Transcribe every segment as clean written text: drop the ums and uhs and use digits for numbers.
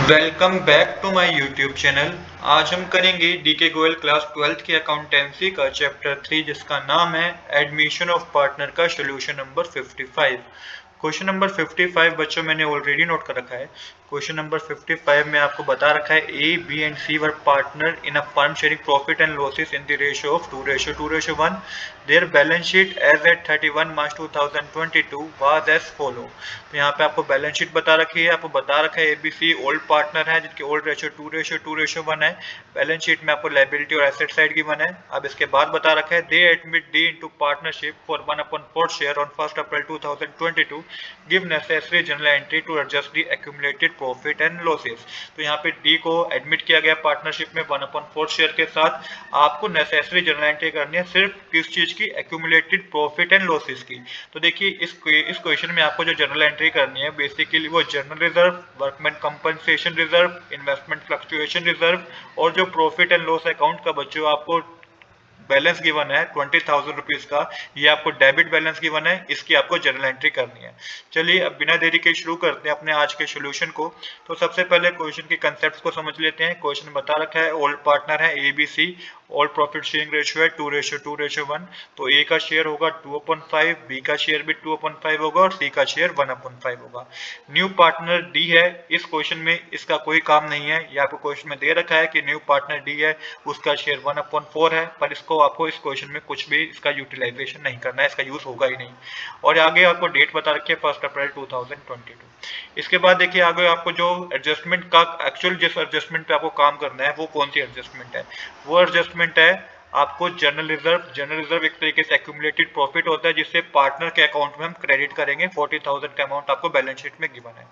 Welcome back to my YouTube channel. आज हम करेंगे डीके गोयल क्लास 12th की अकाउंटेंसी का चैप्टर 3 जिसका नाम है एडमिशन ऑफ पार्टनर का सोल्यूशन नंबर 55। क्वेश्चन नंबर 55 बच्चों मैंने ऑलरेडी नोट कर रखा है। क्वेश्चन नंबर 55 में आपको बता रखा है A B and C were partner in a firm sharing profit and losses in the ratio of 2:2:1। Their balance sheet as at 31 March 2022 was as follow. तो यहाँ पे आपको बैलेंस शीट बता रखी है, आपको बता रखा है एबीसी ओल्ड पार्टनर है जिनकी ओल्ड रेशियो 2:2:1 है। बैलेंस शीट में आपको लायबिलिटी और एसेट साइड गिवन है। अब इसके बाद बता रखा है they admit D into partnership for 1/4 share on 1 April 2022 give necessary general entry to adjust the accumulated profit and losses. तो यहाँ पे डी को एडमिट किया गया पार्टनरशिप में 1/4 शेयर के साथ। आपको नेसेसरी जनरल एंट्री करनी है सिर्फ किस चीज की, एक्यूमुलेटेड प्रॉफिट एंड लॉसेस की। तो देखिए इस क्वेश्चन में आपको जो जनरल एंट्री करनी है बेसिकली वो general reserve, workman compensation reserve, investment fluctuation reserve और जो प्रॉफिट एंड लॉस अकाउंट का बच्चों आपको बैलेंस गिवन है 20,000 रुपीज का, ये आपको डेबिट बैलेंस गिवन है, इसकी आपको जर्नल एंट्री करनी है। चलिए अब बिना देरी के शुरू करते हैं अपने आज के सोल्यूशन को। तो सबसे पहले क्वेश्चन के कंसेप्ट को समझ लेते हैं। क्वेश्चन बता रखा है ओल्ड पार्टनर है ABC, all profit sharing ratio है 2:2:1। तो ए का शेयर होगा 2/5, बी का शेयर भी 2/5 होगा और सी का शेयर 1/5 होगा। न्यू पार्टनर डी है। इस क्वेश्चन में इसका कोई काम नहीं है, ये आपको क्वेश्चन में दे रखा है कि न्यू पार्टनर डी है, उसका शेयर 1/4 है, पर इसको आपको इस क्वेश्चन में कुछ भी इसका यूटिलाइजेशन नहीं करना है, इसका यूज होगा ही नहीं। और आगे आपको डेट बता रखी है 1 अप्रैल 2022। इसके बाद देखिए आगे आपको जो एडजस्टमेंट का एक्चुअल जिस एडजस्टमेंट पे आपको काम करना है वो कौन सी एडजस्टमेंट है, वो एडजस्टमेंट है आपको जनरल रिजर्व। जनरल रिजर्व एक तरीके से एक्यूमुलेटेड प्रॉफिट होता है जिससे पार्टनर के अकाउंट में हम क्रेडिट करेंगे। 40,000 का अमाउंट आपको बैलेंस शीट में गिवन है।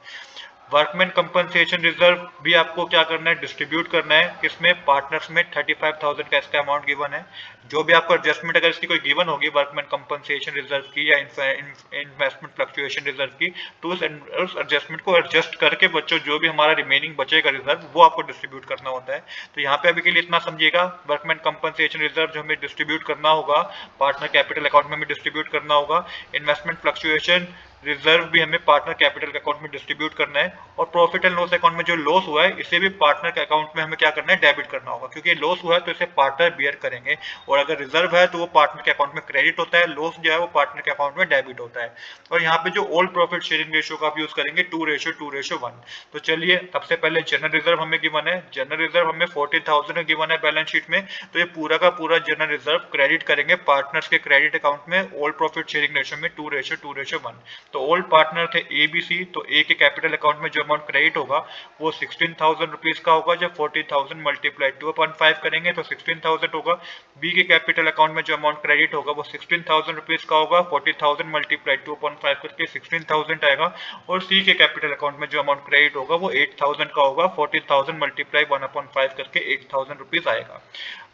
वर्कमैन कंपनसेशन रिजर्व भी आपको क्या करना है, डिस्ट्रीब्यूट करना है किसमें, पार्टनर्स में। 35,000 का इसका अमाउंट गिवन है। जो भी आपको एडजस्टमेंट अगर इसकी कोई गिवन होगी वर्कमैन कंपनसेशन रिजर्व की या इन्वेस्टमेंट फ्लक्चुएशन रिजर्व की, तो उस एडजस्टमेंट को एडजस्ट करके बच्चों जो भी हमारा रिमेनिंग बचेगा रिजर्व वो आपको डिस्ट्रीब्यूट करना होता है। तो यहाँ पे अभी के लिए इतना समझिएगा, वर्कमैन कंपनसेशन रिजर्व जो हमें डिस्ट्रीब्यूट करना होगा पार्टनर कैपिटल अकाउंट में हमें डिस्ट्रीब्यूट करना होगा। इन्वेस्टमेंट फ्लक्चुएशन रिजर्व भी हमें पार्टनर कैपिटल के अकाउंट में डिस्ट्रीब्यूट करना है। और प्रॉफिट एंड लॉस अकाउंट में जो लॉस हुआ है इसे भी पार्टनर के अकाउंट में हमें क्या करना है, डेबिट करना होगा, क्योंकि लॉस हुआ है तो इसे पार्टनर बियर करेंगे। और अगर रिजर्व है तो वो पार्टनर के अकाउंट में क्रेडिट होता है, लॉस जो है वो पार्टनर के अकाउंट में डेबिट होता है। और यहाँ पे जो ओल्ड प्रॉफिट शेयरिंग रेशियो का आप यूज करेंगे 2:2:1। तो चलिए सबसे पहले जनरल रिजर्व हमें गिवन है, जनरल रिजर्व हमें 40,000 गिवन है बैलेंस शीट में। तो ये पूरा का पूरा जनरल रिजर्व क्रेडिट करेंगे पार्टनर्स के क्रेडिट अकाउंट में ओल्ड प्रॉफिट शेयरिंग रेशियो में 2:2:1। तो ओल्ड पार्टनर थे ए बी सी, तो ए के कैपिटल अकाउंट में जो अमाउंट क्रेडिट होगा वो 16,000 रुपीज का होगा। जब 40,000 मल्टीप्लाई 2/5 करेंगे तो 16,000 होगा। बी के कैपिटल अकाउंट में जो अमाउंट क्रेडिट होगा वो 16,000 रुपीज का होगा। 40,000 मल्टीप्लाई 2/5 करके 16,000 आएगा। और सी के कैपिटल अकाउंट में जो अमाउंट क्रेडिट होगा वो 8,000 का होगा। 40,000 मल्टीप्लाई 1/5 करके 8,000 रुपीज आएगा।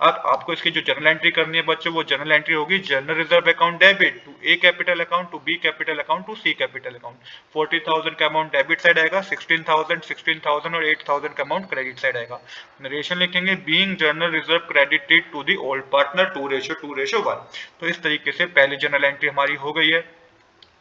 अब आपको इसकी जो जर्नल एंट्री करनी है बच्चों वो जर्नल एंट्री होगी general reserve account debit to A capital account to B capital account to C capital account. 40,000 का अमाउंट डेबिट साइड आएगा, 16,000 और 8,000 का अमाउंट क्रेडिट साइड आएगा। नरेशन लिखेंगे being general reserve credited to the old partner 2:2:1। तो इस तरीके से पहली जनरल एंट्री हमारी हो गई है।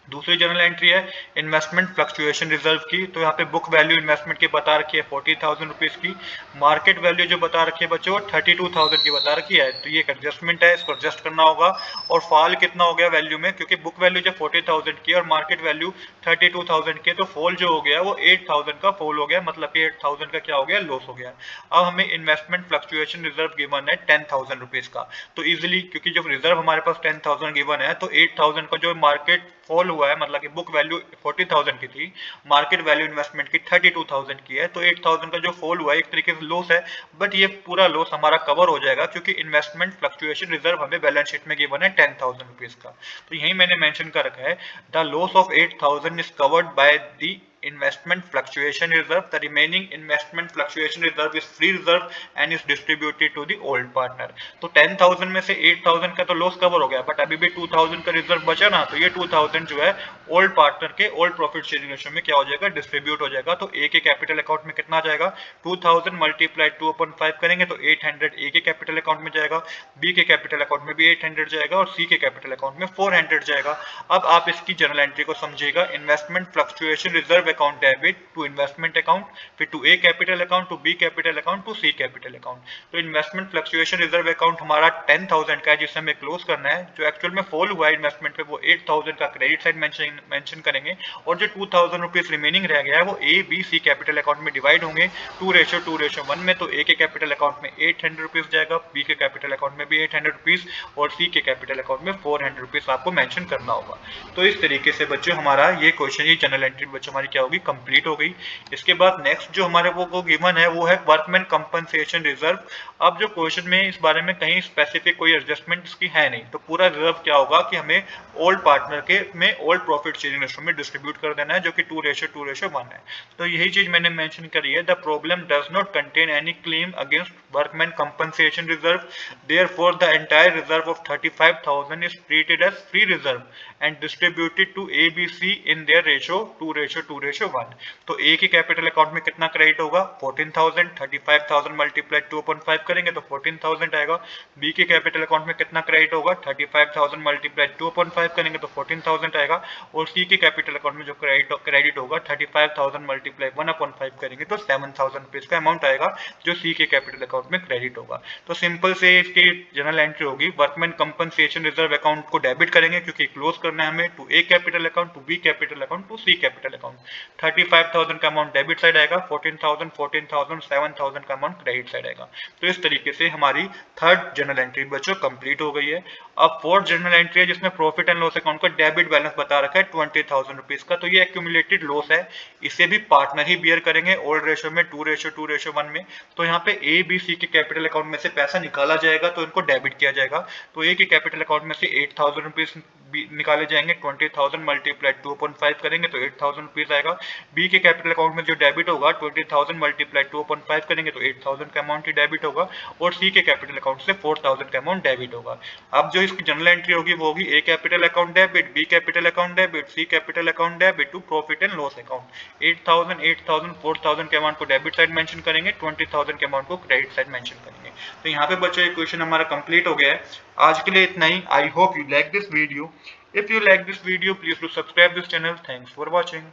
दूसरी जनरल एंट्री है इन्वेस्टमेंट फ्लक्चुएशन रिजर्व की। तो यहाँ पे बुक वैल्यू इन्वेस्टमेंट की बता रखी है 40,000 रुपीज की। मार्केट वैल्यू जो बता रखी है बच्चों 32,000 की बता रखी है। तो ये एक एडजस्टमेंट है, इसको एडजस्ट करना होगा। और फॉल कितना हो गया वैल्यू में, क्योंकि बुक वैल्यू जो 40,000 की और मार्केट वैल्यू 32,000 की, तो फॉल जो हो गया वो 8,000 का फॉल हो गया, मतलब कि 8,000 का क्या हो गया, लॉस हो गया। अब हमें इन्वेस्टमेंट फ्लक्चुएशन रिजर्व गिवन है 10,000 रुपीज का। तो इजिली क्योंकि जब रिजर्व हमारे पास 10,000 गिवन है तो 8,000 का जो मार्केट फॉल हुआ है, मतलब कि बुक वैल्यू 40,000 की थी, मार्केट वैल्यू इन्वेस्टमेंट की 32,000 की है, तो 8,000 का जो फॉल हुआ है एक तरीके से लॉस है। बट ये पूरा लॉस हमारा कवर हो जाएगा क्योंकि इन्वेस्टमेंट फ्लक्चुएशन रिजर्व हमें बैलेंस शीट में गिवन है 10,000 रुपीज का। तो यही मैंने मेंशन कर रखा है the loss of 8,000 is covered by the investment fluctuation reserve. The remaining investment fluctuation reserve is free reserve and is distributed to the old partner. तो 10,000 में से 8,000 का तो लॉस कवर हो गया, बट अभी भी 2,000 का रिजर्व बचा ना, तो ये 2,000 जो है ओल्ड पार्टनर के ओल्ड प्रॉफिट शेयरिंग रेशियो में क्या हो जाएगा, डिस्ट्रीब्यूट हो जाएगा। तो ए के कैपिटल अकाउंट में कितना जाएगा, 2,000 मल्टीप्लाई 2/5 करेंगे तो 800 ए के कैपिटल अकाउंट में जाएगा, बी के कैपिटल अकाउंट में भी 800 जाएगा और सी के कैपिटल अकाउंट में 400 जाएगा। अब आप इसकी जर्नल एंट्री को समझिएगा। Investment fluctuation reserve account debit to investment account, फिर to A capital account, to B capital account, to C capital account. तो इन्वेस्टमेंट फ्लक्चुएशन रिजर्व अकाउंट हमारा 10,000 का है जिसे हमें क्लोज करना है। जो एक्चुअल में फॉल हुआ है इन्वेस्टमेंट पे वो 8,000 का क्रेडिट साइड मेंशन करेंगे, और जो 2,000 रुपीज रिमेनिंग रह गया है वो A B C capital account में डिवाइड होंगे 2:1 में। तो ए के कैपिटल अकाउंट में 800 रुपीज जाएगा, बी के कैपिटल अकाउंट में भी 800 रुपीज, और सी के कैपिटल अकाउंट में 400 रुपीज आपको मेंशन करना होगा। तो इस तरीके से बच्चों हमारा ये क्वेश्चन, ये जनरल एंट्री बच्चों हमारी क्या होगी, कंप्लीट हो गई। इसके बाद नेक्स्ट जो हमारे वो गिवन है वो है वर्कमैन कंपनसेशन रिजर्व। अब जो क्वेश्चन में इस बारे में कहीं स्पेसिफिक कोई एडजस्टमेंट इसकी है नहीं, तो पूरा रिजर्व क्या होगा कि हमें ओल्ड पार्टनर के में ओल्ड प्रॉफिट शेयरिंग रेशो में डिस्ट्रीब्यूट कर देना है, जो कि 2:1 है। तो यही चीज मैंने मेंशन करी है, the problem does not contain any claim against workman compensation reserve, therefore the entire reserve of 35,000 is treated as free reserve and distributed to A B C in their ratio 2:1। तो ए के capital account में कितना credit होगा, 14,000, 35,000 multiply 2.5 करेंगे तो 14,000 आएगा। B के capital account में कितना क्रेडिट होगा, 35,000 मल्टीप्लाई 2.5 करेंगे तो 14,000 आएगा। और सी के कैपिटल अकाउंट में जो क्रेडिट होगा 35,000 मल्टीप्लाई 1/5 करेंगे तो 7,000 रुपीज का अमाउंट आएगा, जो सी के कैपिटल अकाउंट में क्रेडिट होगा। तो सिंपल से इसकी जनरल एंट्री होगी, वर्कमैन कंपनसेशन रिजर्व अकाउंट को डेबिट करेंगे क्योंकि क्लोज करना है हमें, to A capital account, to B capital account, to C capital account. 35,000 का अमाउंट डेबिट साइड आएगा, 14,000, 7,000 का अमाउंट क्रेडिट साइड आएगा। तो इस तरीके से हमारी थर्ड जनरल एंट्री बच्चों कंप्लीट हो गई है। अब फोर्थ जनरल एंट्री है जिसमें प्रॉफिट एंड लॉस अकाउंट का डेबिट बैलेंस बता रखा है 20,000 रुपीज का। तो ये एक्यूमुलेटेड लॉस है, इसे भी पार्टनर ही बियर करेंगे ओल्ड रेशो में 2:1 में। तो यहाँ पे ए बी सी के कैपिटल अकाउंट में से पैसा निकाला जाएगा तो इनको डेबिट किया जाएगा। तो ए के कैपिटल अकाउंट में से 8,000 रुपीज निकाले जाएंगे, 20,000 मल्टीप्लाई 2.5 करेंगे तो 8,000 रुपीज आएगा। बी के कैपिटल अकाउंट में जो डेबिट होगा 20,000 मल्टीप्लाई 2.5 करेंगे तो 8,000 का अमाउंट ही डेबिट होगा, और सी के कैपिटल अकाउंट से 4,000 का अमाउंट डेबिट होगा। अब जो इसकी जनरल एंट्री होगी वो होगी A capital account debit, B capital account debit, C capital account debit to profit and loss account. 8,000, 8,000, 4,000 के अमाउंट को डेबिट साइड मेंशन करेंगे, 20,000 के अमाउंट को क्रेडिट साइड मेंशन करेंगे। तो यहाँ पे बच्चों ये क्वेश्चन हमारा कंप्लीट हो गया है। आज के लिए इतना ही। I hope you like this video. If you like this video, please do subscribe this channel. Thanks for watching.